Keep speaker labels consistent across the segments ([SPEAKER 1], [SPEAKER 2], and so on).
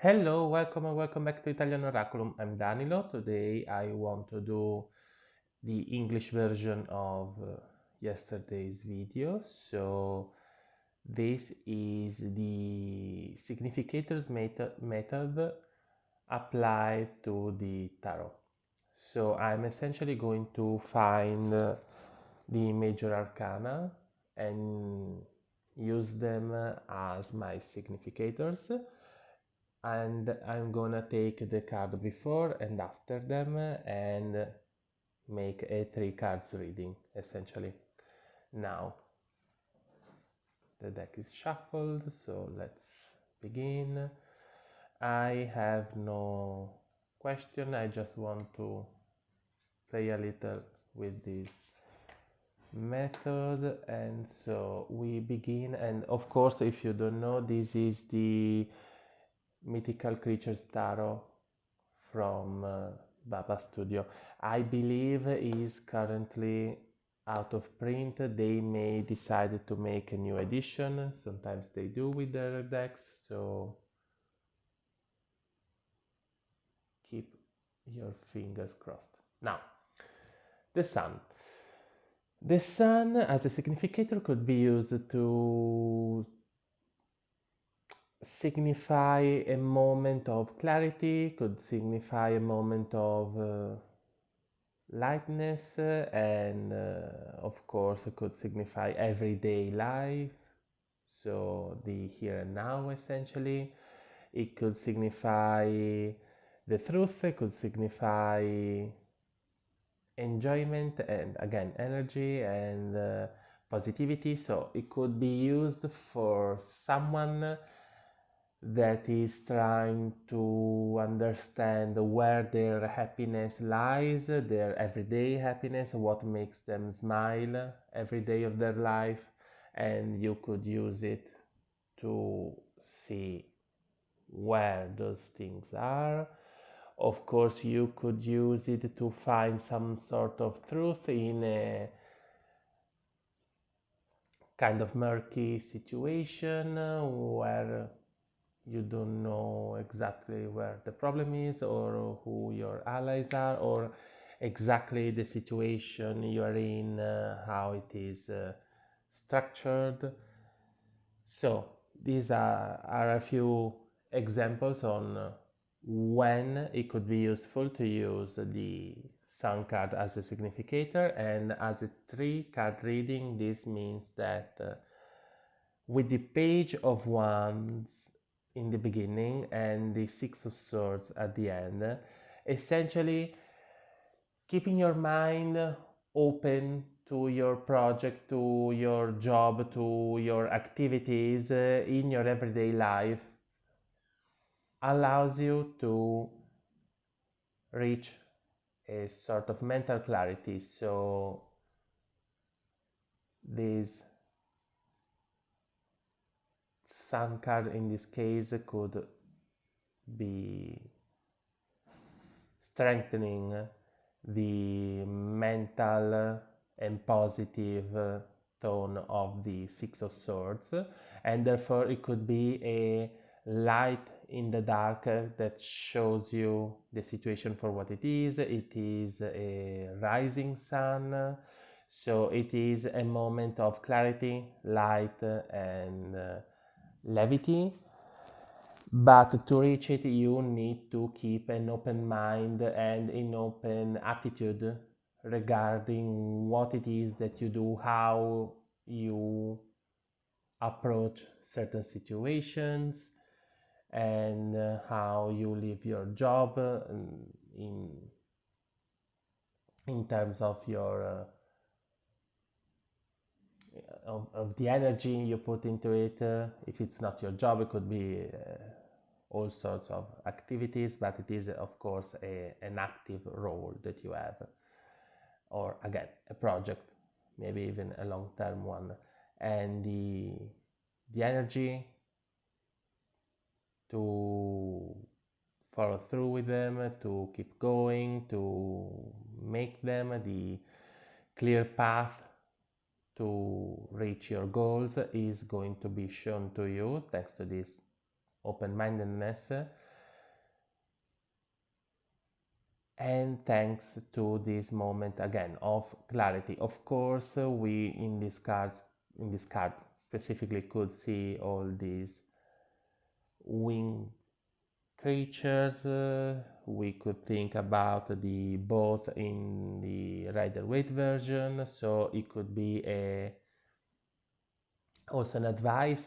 [SPEAKER 1] Hello, welcome and welcome back to Italian Oraculum. I'm Danilo. Today I want to do the English version of yesterday's video. So this is the significators method applied to the tarot. So I'm essentially going to find the major arcana and use them as my significators, and I'm gonna take the card before and after them and make a 3 cards reading essentially. Now the deck is shuffled, so let's begin. I have no question, I just want to play a little with this method, and so we begin. And of course, if you don't know, this is the Mythical Creatures Tarot from Baba Studio. I believe is currently out of print. They may decide to make a new edition. Sometimes they do with their decks, so keep your fingers crossed. Now, the sun. The sun as a significator could be used to signify a moment of clarity, could signify a moment of lightness, and of course it could signify everyday life, so the here and now essentially. It could signify the truth, it could signify enjoyment and again energy and positivity. So it could be used for someone that is trying to understand where their happiness lies, their everyday happiness, what makes them smile every day of their life, and you could use it to see where those things are. Of course, you could use it to find some sort of truth in a kind of murky situation where you don't know exactly where the problem is or who your allies are or exactly the situation you are in, how it is structured. So these are a few examples on when it could be useful to use the sun card as a significator. And as a 3 card reading, this means that with the Page of Wands in the beginning and the Six of Swords at the end, essentially keeping your mind open to your project, to your job, to your activities in your everyday life allows you to reach a sort of mental clarity. So this sun card in this case could be strengthening the mental and positive tone of the Six of Swords, and therefore it could be a light in the dark that shows you the situation for what it is. It is a rising sun, so it is a moment of clarity, light, and levity. But to reach it, you need to keep an open mind and an open attitude regarding what it is that you do, how you approach certain situations, and how you live your job in in terms of your of the energy you put into it. If it's not your job, it could be all sorts of activities, but it is of course an active role that you have, or again a project, maybe even a long-term one, and the energy to follow through with them, to keep going, to make them the clear path to reach your goals is going to be shown to you thanks to this open-mindedness. and thanks to this moment again of clarity. Of course, we in this card specifically could see all these winged creatures. We could think about the both in the Rider-Waite version, so it could be also an advice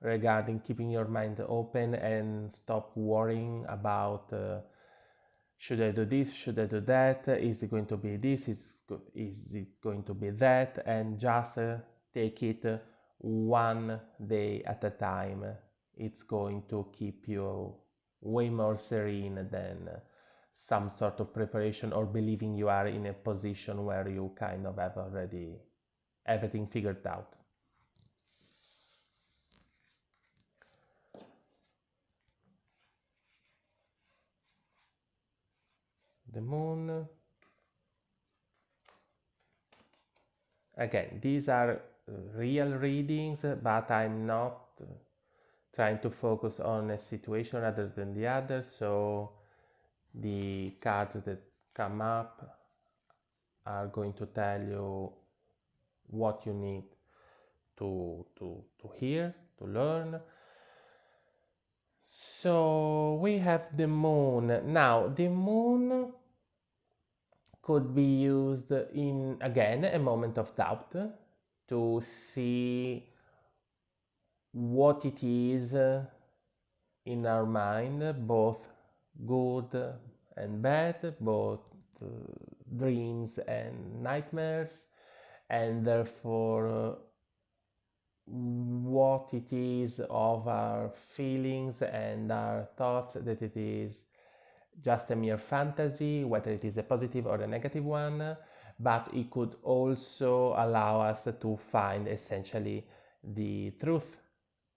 [SPEAKER 1] regarding keeping your mind open and stop worrying about should I do this, should I do that, is it going to be this, is it going to be that, and just take it one day at a time. It's going to keep you way more serene than some sort of preparation or believing you are in a position where you kind of have already everything figured out. The moon. Again, these are real readings, but I'm not trying to focus on a situation rather than the other. So the cards that come up are going to tell you what you need to hear, to learn. So we have the moon. Now, the moon could be used in, again, a moment of doubt to see what it is in our mind, both good and bad, both dreams and nightmares, and therefore what it is of our feelings and our thoughts, that it is just a mere fantasy, whether it is a positive or a negative one, but it could also allow us to find essentially the truth,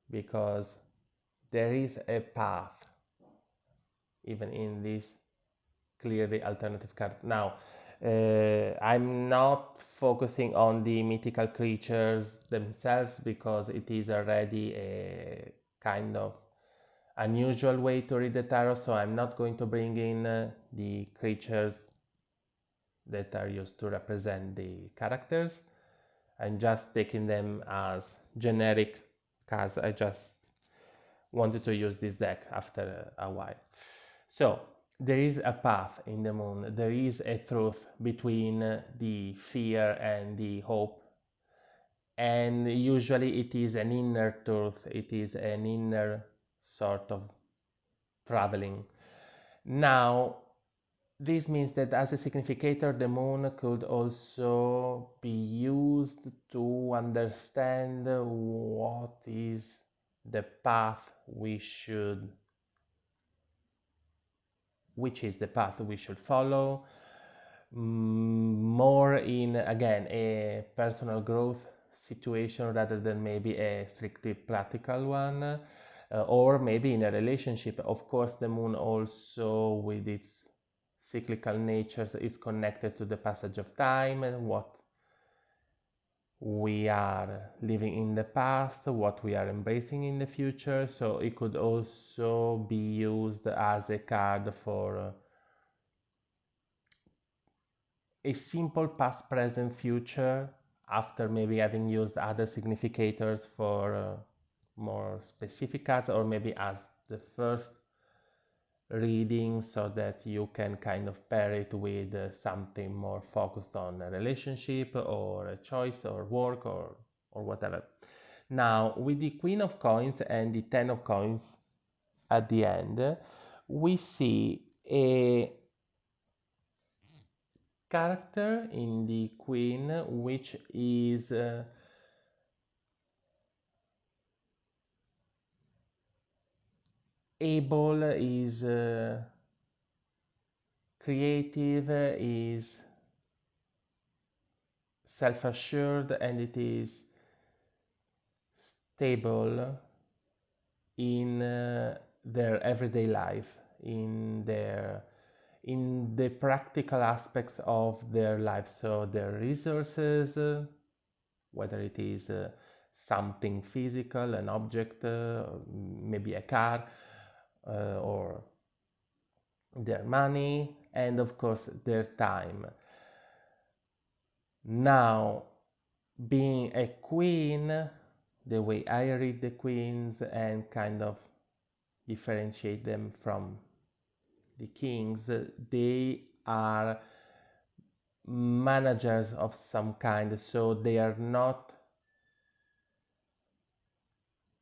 [SPEAKER 1] because there is a path even in this clearly alternative card. Now, I'm not focusing on the mythical creatures themselves because it is already a kind of unusual way to read the tarot, so I'm not going to bring in the creatures that are used to represent the characters. I'm just taking them as generic cards. I just wanted to use this deck after a while. So there is a path in the moon. There is a truth between the fear and the hope. And usually it is an inner truth. It is an inner sort of traveling. Now, this means that as a significator, the moon could also be used to understand what is the path we should, which is the path we should follow, more in, again, a personal growth situation rather than maybe a strictly practical one, or maybe in a relationship. Of course, the moon also, with its cyclical nature, is connected to the passage of time and what we are living in the past, what we are embracing in the future. So it could also be used as a card for a simple past, present, future, after maybe having used other significators for more specific cards, or maybe as the first reading, so that you can kind of pair it with something more focused on a relationship or a choice or work or whatever. Now, with the Queen of Coins and the Ten of Coins at the end, we see a character in the Queen which is able, is creative, is self-assured, and it is stable in their everyday life, in the practical aspects of their life. So their resources, whether it is something physical, an object, maybe a car, or their money, and of course their time. Now, being a queen, the way I read the queens and kind of differentiate them from the kings, they are managers of some kind, so they are not,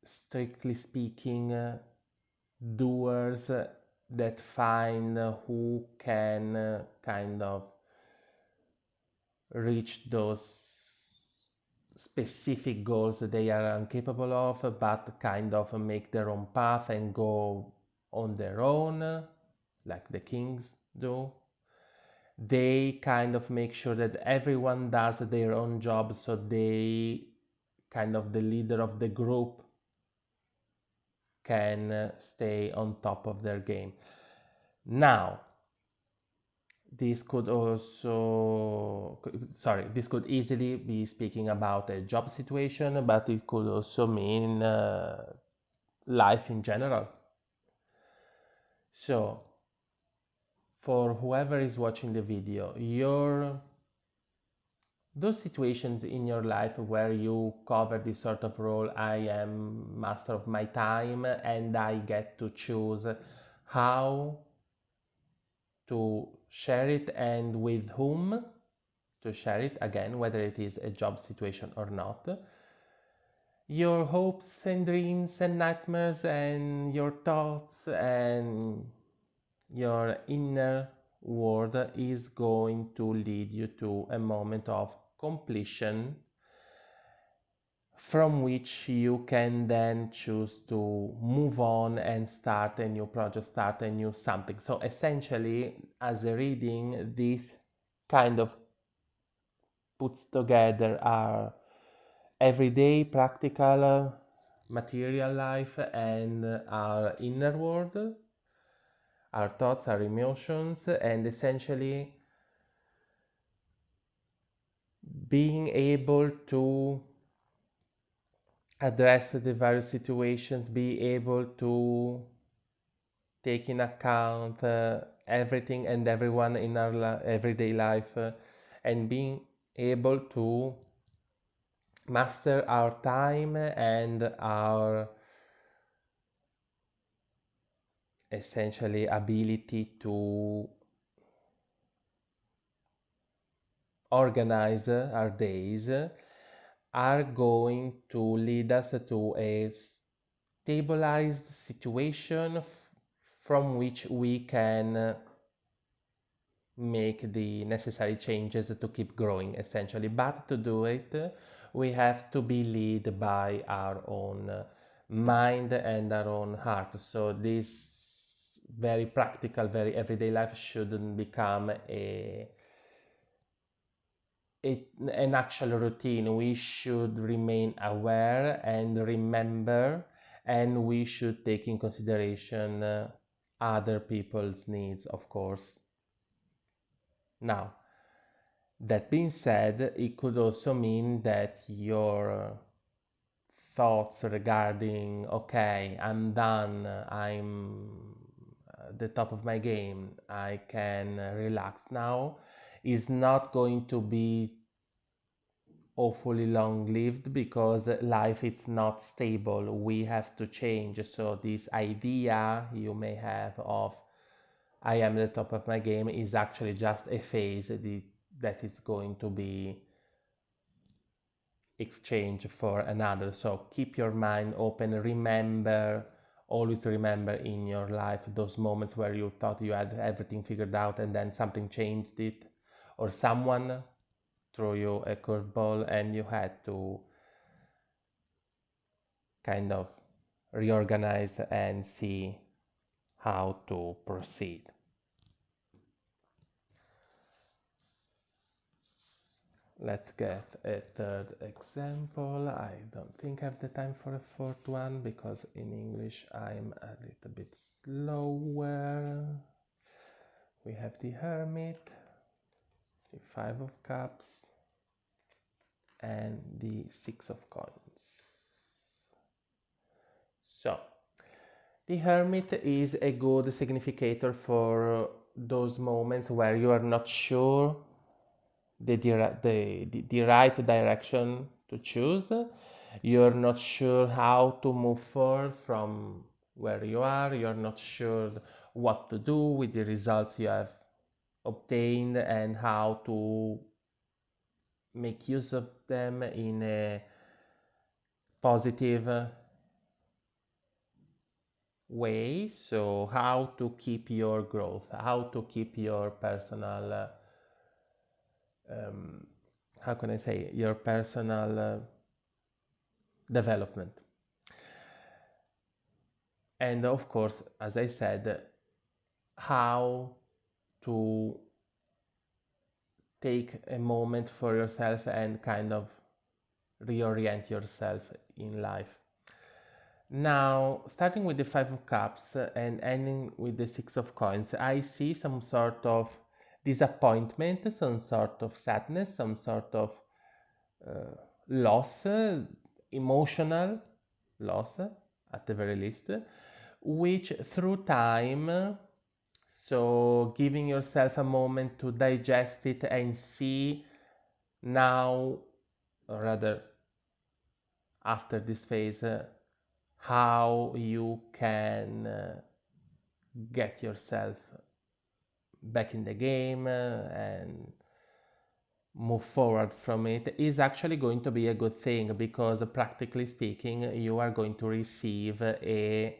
[SPEAKER 1] strictly speaking, doers that find who can kind of reach those specific goals that they are incapable of, but kind of make their own path and go on their own, like the kings do. They kind of make sure that everyone does their own job, so they kind of the leader of the group can stay on top of their game. Now, this could easily be speaking about a job situation, but it could also mean life in general. So, for whoever is watching the video, those situations in your life where you cover this sort of role, I am master of my time and I get to choose how to share it and with whom to share it, again, whether it is a job situation or not. Your hopes and dreams and nightmares and your thoughts and your inner world is going to lead you to a moment of completion from which you can then choose to move on and start a new project, start a new something. So essentially, as a reading, this kind of puts together our everyday practical material life and our inner world, our thoughts, our emotions, and essentially being able to address the various situations, be able to take in account everything and everyone in our everyday life, and being able to master our time and our essentially ability to organize our days are going to lead us to a stabilized situation from which we can make the necessary changes to keep growing essentially. But to do it, we have to be led by our own mind and our own heart. So this very practical, very everyday life shouldn't become an actual routine. We should remain aware and remember, and we should take in consideration other people's needs, of course. Now, that being said, it could also mean that your thoughts regarding, okay, I'm done, I'm at the top of my game, I can relax now, is not going to be awfully long lived, because life is not stable. We have to change. So this idea you may have of I am at the top of my game is actually just a phase that is going to be exchanged for another. So keep your mind open. Remember, always remember in your life those moments where you thought you had everything figured out and then something changed it, or someone threw you a curveball and you had to kind of reorganize and see how to proceed. Let's get a third example. I don't think I have the time for a fourth one because in English I'm a little bit slower. We have the Hermit, the Five of Cups, and the Six of Coins. So, the Hermit is a good significator for those moments where you are not sure the right direction to choose. You're not sure how to move forward from where you are. You're not sure what to do with the results you have obtained and how to make use of them in a positive way. So, how to keep your growth, how to keep your personal, um, how can I say, your personal development. And of course, as I said, how to take a moment for yourself and kind of reorient yourself in life. Now, starting with the Five of Cups and ending with the Six of Coins, I see some sort of disappointment, some sort of sadness, some sort of uh, loss, emotional loss at the very least, which through time, so giving yourself a moment to digest it and see now, or rather after this phase, how you can get yourself back in the game and move forward from it is actually going to be a good thing, because practically speaking you are going to receive a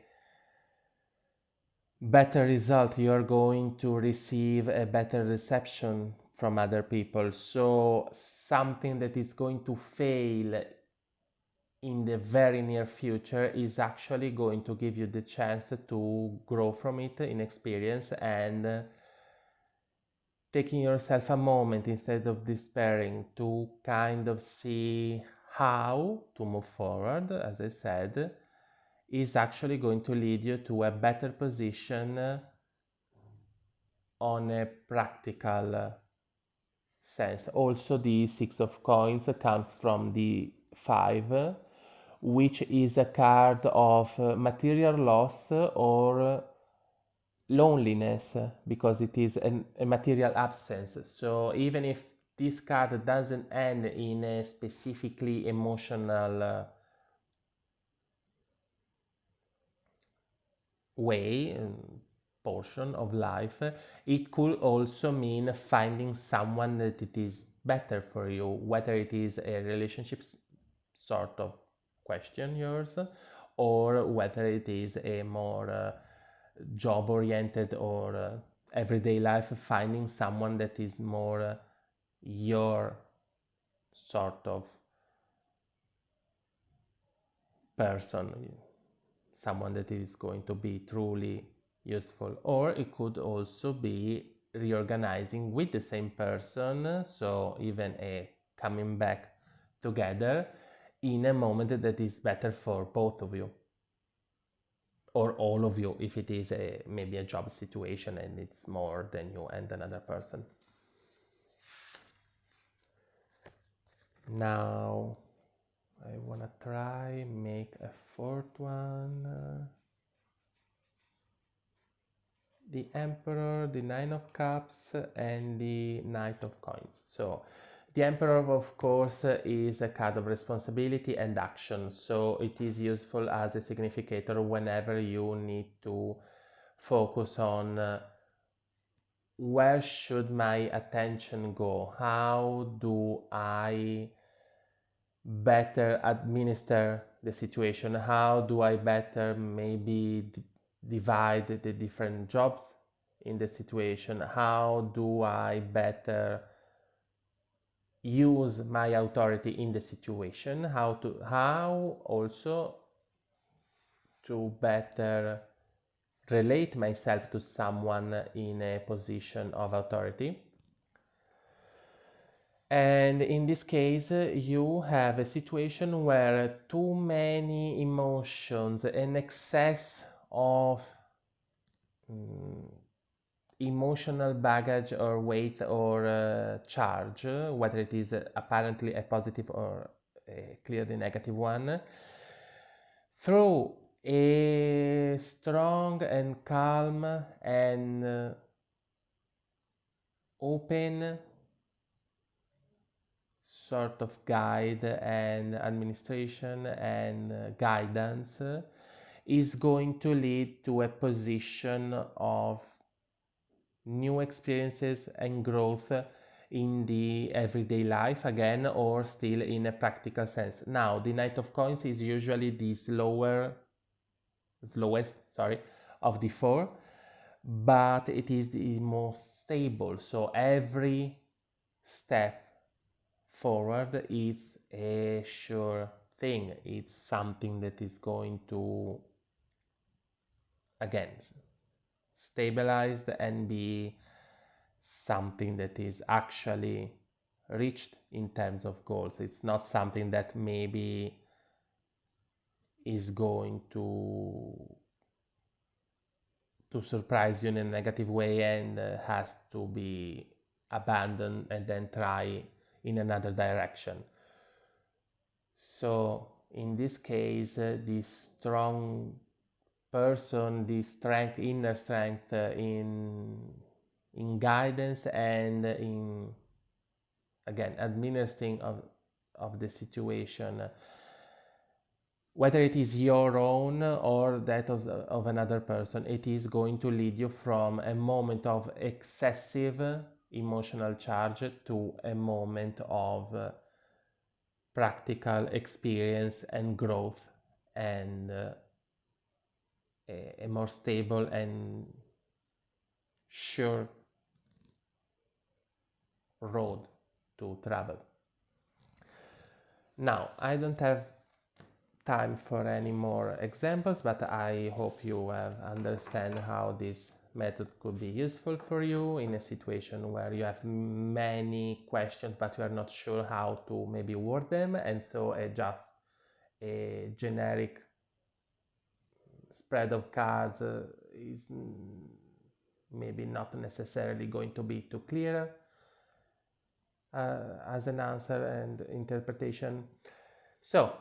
[SPEAKER 1] better result, you are going to receive a better reception from other people. So something that is going to fail in the very near future is actually going to give you the chance to grow from it in experience, and taking yourself a moment instead of despairing to kind of see how to move forward, as I said, is actually going to lead you to a better position on a practical sense. Also, the Six of Coins comes from the Five, which is a card of material loss or loneliness, because it is a material absence. So even if this card doesn't end in a specifically emotional way, portion of life, it could also mean finding someone that it is better for you, whether it is a relationship sort of question yours, or whether it is a more job oriented or everyday life, finding someone that is more your sort of person, someone that is going to be truly useful. Or it could also be reorganizing with the same person, so even a coming back together in a moment that is better for both of you, or all of you if it is maybe a job situation and it's more than you and another person. Now I wanna try make a fourth one. The Emperor, the Nine of Cups, and the Knight of Coins. So the Emperor, of course, is a card of responsibility and action. So it is useful as a significator whenever you need to focus on where should my attention go? How do I better administer the situation? How do I better maybe divide the different jobs in the situation? How do I better use my authority in the situation? How also to better relate myself to someone in a position of authority? And in this case, you have a situation where too many emotions, an excess of mm, emotional baggage or weight or charge, whether it is apparently a positive or a clearly negative one, through a strong and calm and open sort of guide and administration and guidance is going to lead to a position of new experiences and growth in the everyday life again, or still in a practical sense. Now the Knight of Coins is usually the slowest, sorry, of the four, but it is the most stable, so every step forward is a sure thing. It's something that is going to, again, stabilized and be something that is actually reached in terms of goals. It's not something that maybe is going to surprise you in a negative way and has to be abandoned and then try in another direction. So in this case, this strong person, this strength, inner strength in guidance and in, again, administering of the situation, whether it is your own or that of another person, it is going to lead you from a moment of excessive emotional charge to a moment of practical experience and growth, and a more stable and sure road to travel. Now, I don't have time for any more examples, but I hope you have understand how this method could be useful for you in a situation where you have many questions but you are not sure how to maybe word them, and so just a generic spread of cards is maybe not necessarily going to be too clear as an answer and interpretation. So,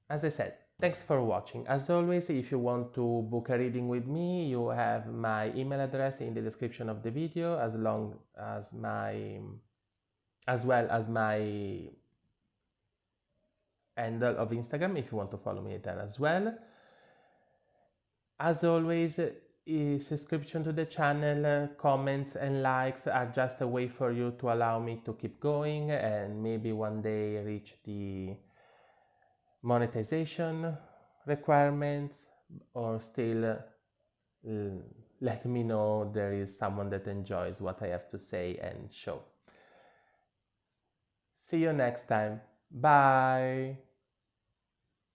[SPEAKER 1] as I said, thanks for watching. As always, if you want to book a reading with me, you have my email address in the description of the video, as well as my handle of Instagram if you want to follow me there as well. As always, subscription to the channel, comments and likes are just a way for you to allow me to keep going and maybe one day reach the monetization requirements, or still let me know there is someone that enjoys what I have to say and show. See you next time. Bye.